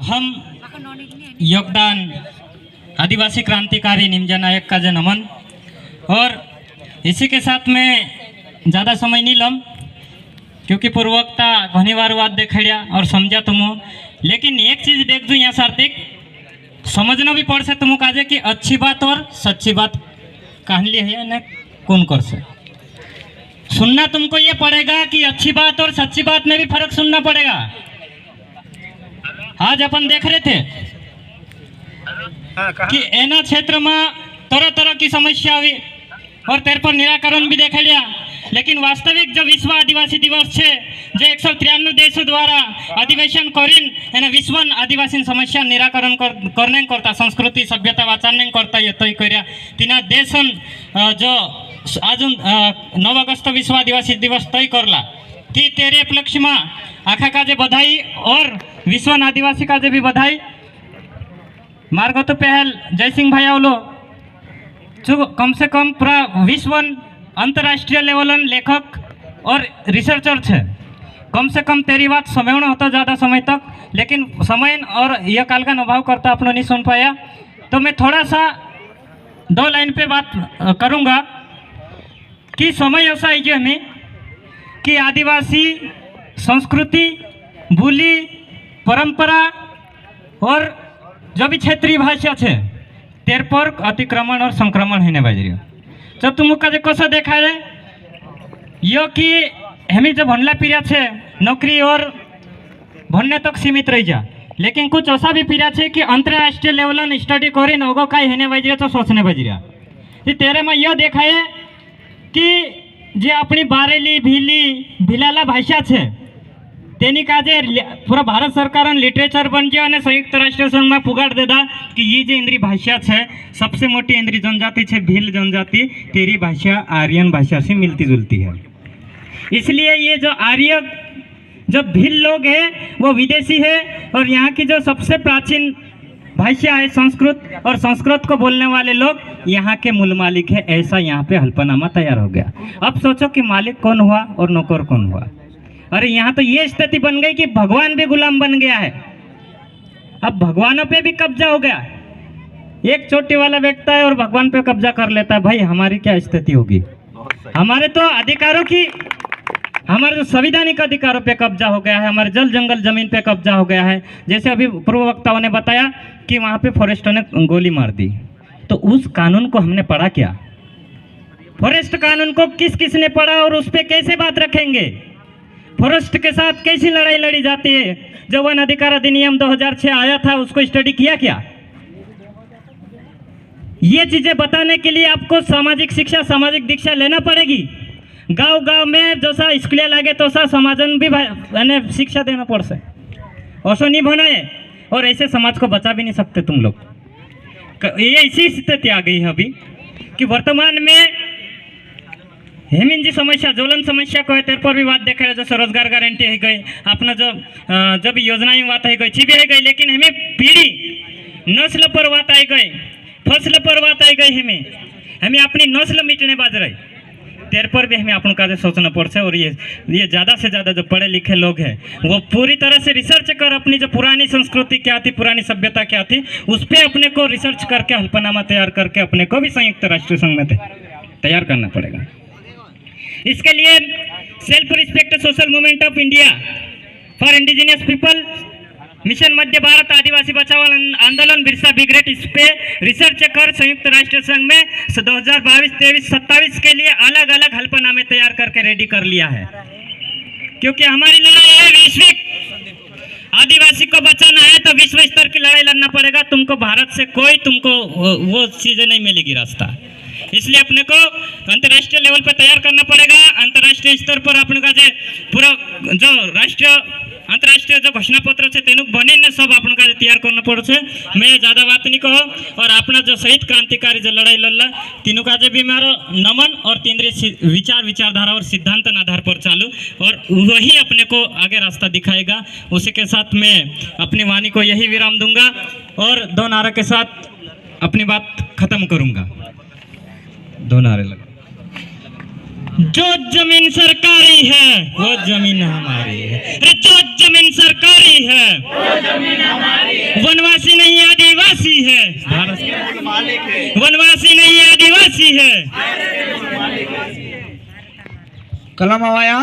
हम योगदान आदिवासी क्रांतिकारी निमजा नायक का नमन। और इसी के साथ में ज़्यादा समय नहीं लम, क्योंकि पूर्वकता घनी बार बात देखा और समझा तुम। लेकिन एक चीज़ देख दो यहाँ सार्थिक समझना भी पड़ से तुम काजे कि अच्छी बात और सच्ची बात कहन ली है ना कौन कर से सुनना तुमको ये पड़ेगा कि अच्छी बात और सच्ची बात में भी फर्क सुनना पड़ेगा। आज अपन देख रहे थे कि एना क्षेत्र में तरह तरह की समस्या हुई और तेर पर निराकरण भी देख लिया। लेकिन वास्तविक जो विश्व आदिवासी दिवस है जो 193 देशों द्वारा अधिवेशन करीन एना विश्व आदिवासी समस्या निराकरण करने करता संस्कृति सभ्यता वाचारने करता ये तय कर्या तिना देशन जो आज 9 अगस्त विश्व आदिवासी दिवस तय करला ती तेरे उपलक्ष्य में आखा का जे बधाई और विश्व आदिवासी का जे भी बधाई। मार्ग तो पहल जयसिंह भाई आवलो जो कम से कम पूरा विश्व अंतर्राष्ट्रीय लेवल लेखक और रिसर्चर है। कम से कम तेरी बात समझना होता ज़्यादा समय तक, लेकिन समय और यह काल का अभाव करता आप लोग नहीं सुन पाया। तो मैं थोड़ा सा 2 लाइन पे बात करूँगा कि समय ऐसा है कि हमें कि आदिवासी संस्कृति बोली परंपरा और जो भी क्षेत्रीय भाषा है तेर पर अतिक्रमण और संक्रमण होने बाजी तो तुम का कसं देखा है यो कि हमें जो भनला पीरिया है नौकरी और भनने तक सीमित रही जा। लेकिन कुछ ऐसा भी पीरिया है कि अंतर्राष्ट्रीय लेवल स्टडी करी नोगो का होने बाजी तो सोचने बाजी तेरे में यह देखा है कि जे अपनी बारेली भीली भिलाला भाषा है तेनी काजे पूरा भारत सरकार लिटरेचर बन गया और संयुक्त राष्ट्र संघ में पुगाड़ देदा कि ये जो इंद्री भाषा है सबसे मोटी इंद्री जनजाति है भील जनजाति तेरी भाषा आर्यन भाषा से मिलती जुलती है। इसलिए ये जो आर्य जो भील लोग हैं वो विदेशी है और यहाँ की जो सबसे प्राचीन भाषा है संस्कृत और संस्कृत को बोलने वाले लोग यहाँ के मूल मालिक है। ऐसा यहाँ पे हल्फनामा तैयार हो गया। अब सोचो कि मालिक कौन हुआ और नौकर कौन हुआ। अरे यहाँ तो ये स्थिति बन गई कि भगवान भी गुलाम बन गया है। अब भगवानों पे भी कब्जा हो गया। एक चोटी वाला बैठता है और भगवान पे कब्जा कर लेता है। भाई हमारी क्या स्थिति होगी। हमारे तो अधिकारों की हमारे जो संवैधानिक अधिकारों पे कब्जा हो गया है। हमारे जल जंगल जमीन पे कब्जा हो गया है। जैसे अभी पूर्व वक्ताओं ने बताया कि वहाँ पे फॉरेस्टर ने गोली मार दी, तो उस कानून को हमने पढ़ा क्या? फॉरेस्ट कानून को किस किस ने पढ़ा और उस पर कैसे बात रखेंगे? फॉरेस्ट के साथ कैसी लड़ाई लड़ी जाती है? जो वन अधिकार अधिनियम 2006 आया था उसको स्टडी किया क्या? ये चीजें बताने के लिए आपको सामाजिक शिक्षा सामाजिक दीक्षा लेना पड़ेगी। गांव गांव में जैसा स्कूल लागे तो सा समाजन भी शिक्षा देना पड़ से ऐसा नहीं बनाए और ऐसे समाज को बचा भी नहीं सकते तुम लोग। ये इसी स्थिति आ गई है अभी कि वर्तमान में हेमिन जी समस्या ज्वलन समस्या को है तेरे पर भी बात देखा है। जैसे रोजगार गारंटी है गई अपना जो भी योजनाएं बात है गई ची भी है गई, लेकिन हमें पीढ़ी नस्ल पर बात आई गई फसल पर बात आई गई। हमें अपनी नस्ल मिटने बाज रही तेरे पर भी हमें अपन का सोचना पड़ता है। और ये ज़्यादा से ज़्यादा जो पढ़े लिखे लोग हैं वो पूरी तरह से रिसर्च कर अपनी जो पुरानी संस्कृति क्या थी पुरानी सभ्यता क्या थी उस पर अपने को रिसर्च करके हल्फनामा तैयार करके अपने को भी संयुक्त राष्ट्र संघ में तैयार करना पड़ेगा। इसके लिए self respect social movement of India for indigenous people mission Madhya Bharat Adivasi Bachao Andolan Birsa बिग्रेट इस पे रिसर्च कर संयुक्त राष्ट्र संघ में 2022, 23, 27 के लिए अलग अलग हल्फनामे तैयार करके रेडी कर लिया है। क्योंकि हमारी लड़ाई है वैश्विक। आदिवासी को बचाना है तो विश्व स्तर की लड़ाई लड़ना पड़ेगा। तुमको भारत से कोई तुमको वो चीजें नहीं मिलेगी रास्ता। इसलिए अपने को अंतर्राष्ट्रीय लेवल पर तैयार करना पड़ेगा। अंतर्राष्ट्रीय स्तर पर अपने का पूरा जो राष्ट्रीय अंतर्राष्ट्रीय जो घोषणा पत्र है तेनु बने ने सब अपन का तैयार करना पड़े। मैं ज़्यादा बात नहीं कहो और अपना जो शहीद क्रांतिकारी जो लड़ाई लड़ला तीनों का भी मारो नमन और केंद्रीय विचारधारा और सिद्धांत आधार पर चालू और वही अपने को आगे रास्ता दिखाएगा। उसी के साथ मैं अपनी वाणी को यही विराम दूंगा और 2 नारे के साथ अपनी बात खत्म करूंगा। 2 नारे लगा। जो जमीन सरकारी है वो जमीन हमारी है। जो जमीन सरकारी है वो जमीन हमारी वनवासी नहीं आदिवासी है, वनवासी नहीं आदिवासी है। कलम आया